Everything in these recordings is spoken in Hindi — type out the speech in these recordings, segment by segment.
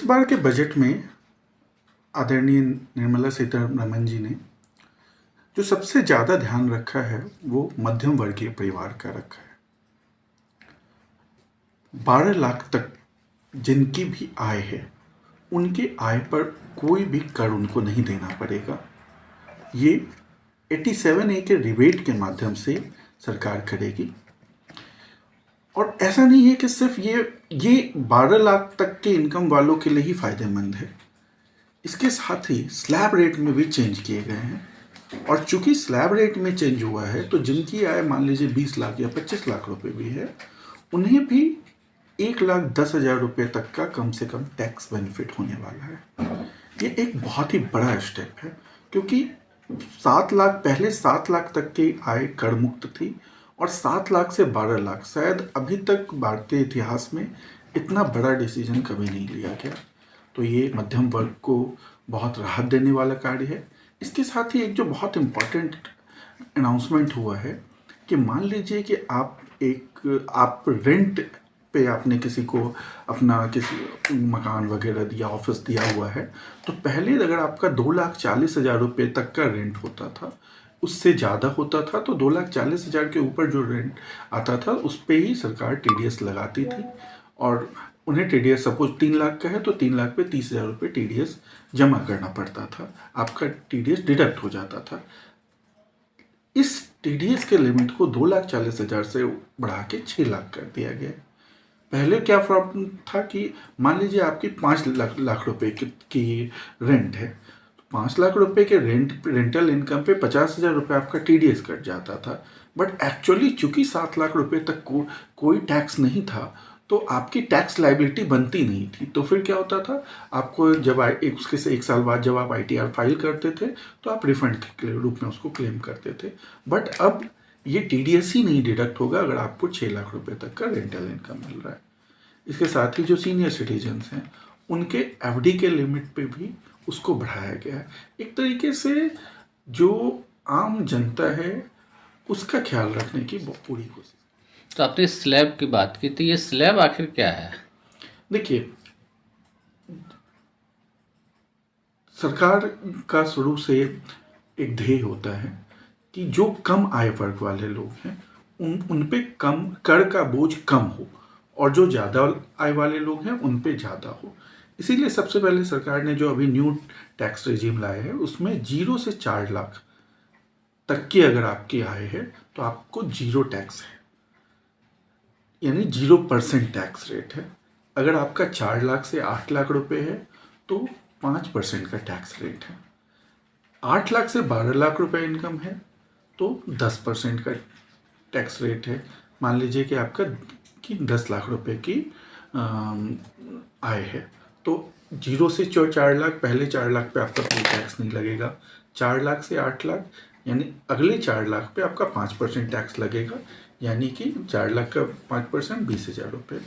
बार के बजट में आदरणीय निर्मला सीतारमण जी ने जो सबसे ज़्यादा ध्यान रखा है वो मध्यम वर्गीय परिवार का रखा है। 12 लाख तक जिनकी भी आय है उनके आय पर कोई भी कर उनको नहीं देना पड़ेगा। ये 87A के रिबेट के माध्यम से सरकार करेगी। और ऐसा नहीं है कि सिर्फ ये 12 लाख तक के इनकम वालों के लिए ही फायदेमंद है, इसके साथ ही स्लैब रेट में भी चेंज किए गए हैं। और चूंकि स्लैब रेट में चेंज हुआ है तो जिनकी आय मान लीजिए 20 लाख या 25 लाख रुपए भी है, उन्हें भी 1,10,000 रुपये तक का कम से कम टैक्स बेनिफिट होने वाला है। ये एक बहुत ही बड़ा स्टेप है, क्योंकि 7 लाख पहले 7 लाख तक की आय कर मुक्त थी और 7 लाख से 12 लाख शायद अभी तक भारतीय इतिहास में इतना बड़ा डिसीजन कभी नहीं लिया गया। तो ये मध्यम वर्ग को बहुत राहत देने वाला कार्य है। इसके साथ ही एक जो बहुत इम्पोर्टेंट अनाउंसमेंट हुआ है कि मान लीजिए कि आप रेंट पे आपने किसी को अपना किसी मकान वगैरह दिया, ऑफिस दिया हुआ है, तो पहले अगर आपका 2,40,000 रुपये तक का रेंट होता था, उससे ज़्यादा होता था तो 2,40,000 के ऊपर जो रेंट आता था उस पर ही सरकार TDS लगाती थी। और उन्हें TDS सपोज 3 लाख का है तो 3 लाख पे 30,000 रुपये TDS जमा करना पड़ता था, आपका TDS डिडक्ट हो जाता था। इस TDS के लिमिट को 2,40,000 से बढ़ा के 6 लाख कर दिया गया। पहले क्या प्रॉब्लम था कि मान लीजिए आपकी 5 लाख रुपए की रेंट है, 5 लाख रुपए के रेंटल इनकम पे 50,000 रुपये आपका TDS कट जाता था। बट एक्चुअली चूंकि 7 लाख रुपए तक कोई टैक्स नहीं था तो आपकी टैक्स लाइबिलिटी बनती नहीं थी। तो फिर क्या होता था, आपको जब उसके से 1 साल बाद जब आप ITR फाइल करते थे तो आप रिफंड के रूप में उसको क्लेम करते थे। बट अब ये TDS ही नहीं डिडक्ट होगा अगर आपको 6 लाख रुपए तक का रेंटल इनकम मिल रहा है। इसके साथ ही जो सीनियर सिटीजन्स हैं उनके FD के लिमिट पे भी उसको बढ़ाया गया है। एक तरीके से जो आम जनता है उसका ख्याल रखने की पूरी कोशिश। तो आपने स्लैब की बात की, तो ये स्लैब आखिर क्या है? देखिए, सरकार का शुरू से एक ध्येय होता है कि जो कम आय वर्ग वाले लोग हैं उन पे कम कर का बोझ कम हो और जो ज़्यादा आय वाले लोग हैं उन पे ज़्यादा हो। इसीलिए सबसे पहले सरकार ने जो अभी न्यू टैक्स रेजिम लाया है उसमें 0 से 4 लाख तक की अगर आपकी आय है तो आपको 0 टैक्स है, यानी 0% टैक्स रेट है। अगर आपका 4 लाख से 8 लाख रुपए है तो 5% का टैक्स रेट है। 8 लाख से 12 लाख रुपए इनकम है तो 10% का टैक्स रेट है। मान लीजिए कि आपका 10 लाख रुपए की आय है तो 0 से 4 लाख, पहले 4 लाख पे आपका कोई टैक्स नहीं लगेगा। 4 लाख से 8 लाख यानी अगले 4 लाख पे आपका 5% टैक्स लगेगा, यानी कि 4 लाख का 5% 20,000 रुपये।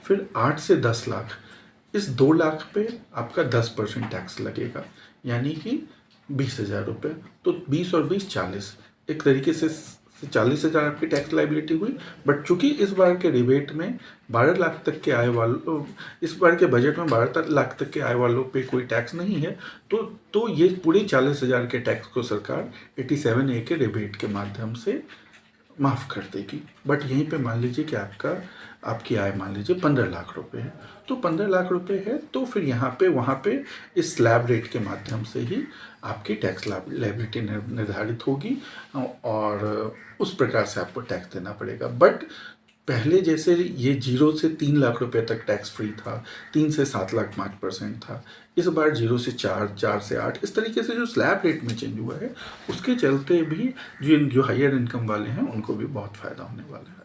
फिर 8 से 10 लाख, इस 2 लाख पे आपका 10% टैक्स लगेगा, यानी कि 20,000 रुपये। तो 20 और 20 40, एक तरीके से 40,000 आपकी टैक्स लाइबिलिटी हुई। बट चूंकि इस बार के रिबेट में 12 लाख तक के आय वालों, इस बार के बजट में 12 लाख तक के आय वालों पे कोई टैक्स नहीं है, तो ये पूरे 40,000 के टैक्स को सरकार 87A के रिबेट के माध्यम से माफ़ कर देगी। बट यहीं पे मान लीजिए कि आपकी आय मान लीजिए 15 लाख रुपए है, तो 15 लाख रुपए है तो फिर वहाँ पे इस स्लैब रेट के माध्यम से ही आपकी टैक्स लायबिलिटी निर्धारित होगी और उस प्रकार से आपको टैक्स देना पड़ेगा। बट पहले जैसे ये 0 से 3 लाख रुपए तक टैक्स फ्री था, 3 से 7 लाख 5% था, इस बार 0 से 4, 4 से 8, इस तरीके से जो स्लैब रेट में चेंज हुआ है उसके चलते भी जो हायर इनकम वाले हैं उनको भी बहुत फ़ायदा होने वाला है।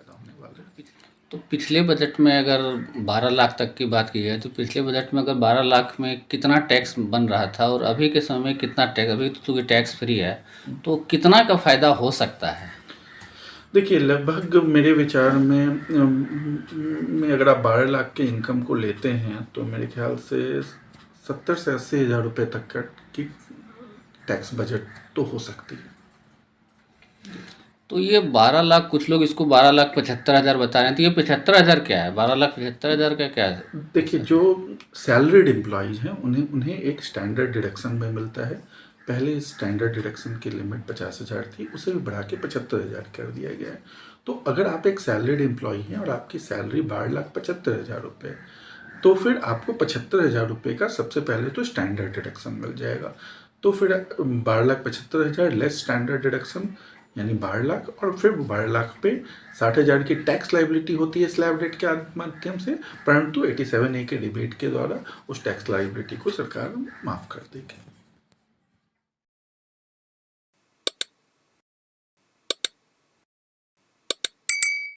तो पिछले बजट में अगर 12 लाख तक की बात की जाए तो पिछले बजट में अगर 12 लाख में कितना टैक्स बन रहा था और अभी के समय में कितना टैक्स, अभी तो चूँकि टैक्स फ्री है, तो कितना का फ़ायदा हो सकता है? देखिए, लगभग मेरे विचार में अगर आप 12 लाख के इनकम को लेते हैं तो मेरे ख्याल से 70 से 80,000 रुपये तक का की टैक्स बजट तो हो सकती है। तो ये 12 लाख, कुछ लोग इसको 12,75,000 बता रहे हैं, तो ये 75,000 क्या है? 12,75,000 का क्या है? देखिए, जो सैलरीड एम्प्लॉयज़ हैं उन्हें उन्हें एक स्टैंडर्ड डिडक्शन में मिलता है। पहले स्टैंडर्ड डिडक्शन की लिमिट 50,000 थी, उसे भी बढ़ा के 75,000 कर दिया गया है। तो अगर आप एक सैलरीड एम्प्लॉय हैं और आपकी सैलरी 12,75,000 रुपये, तो फिर आपको 75,000 रुपये का सबसे पहले तो स्टैंडर्ड डिडक्शन मिल जाएगा। तो फिर 12,75,000 लेस स्टैंडर्ड डिडक्शन यानी 12 लाख, और फिर 12 लाख पे 60,000 की टैक्स लाइबिलिटी होती है स्लैब रेट के माध्यम से, परंतु 87A के रिबेट के द्वारा उस टैक्स लाइबिलिटी को सरकार माफ़ कर देगी।